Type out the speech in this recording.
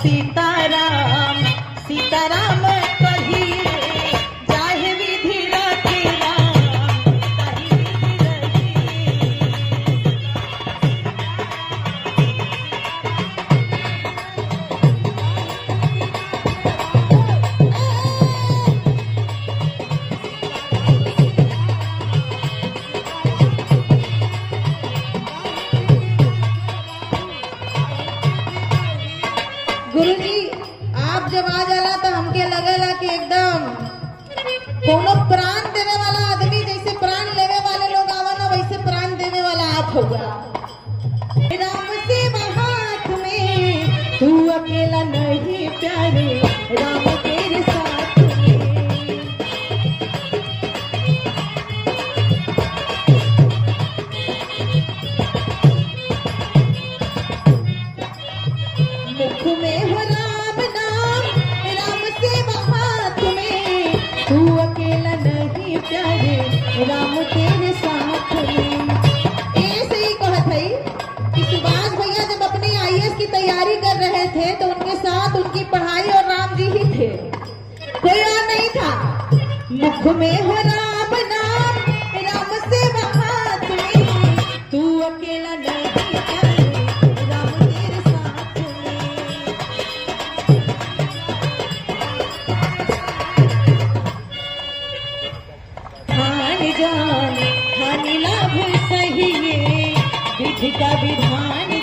सीताराम सीताराम कहिए जाहे विधि रखे राम ताहि विधि गुरुजी आप जब आ जाला तो हमके लगेला कि एकदम कोनो प्राण देवे वाला आदमी, जैसे प्राण लेवे वाले लोग आवा ना वैसे प्राण देवे वाला आप होगा। राम से हाथ में तू अकेला नहीं प्यारे राम तेरे साथ में मुख में हो राम नाम, राम से हाथ में तू अकेला नहीं प्यारे राम तेरे साथ में। ऐसे ही कहत है कि सुभाष भैया जब अपनी आईएएस की तैयारी कर रहे थे तो उनके साथ उनकी पढ़ाई और राम जी ही थे, कोई और नहीं था। मुख में हो राम नाम, राम से हाथ में तू अकेला नहीं प्यारे राम तेरे साथ में। ठान जान ठानी लाभ सही विधि का विधान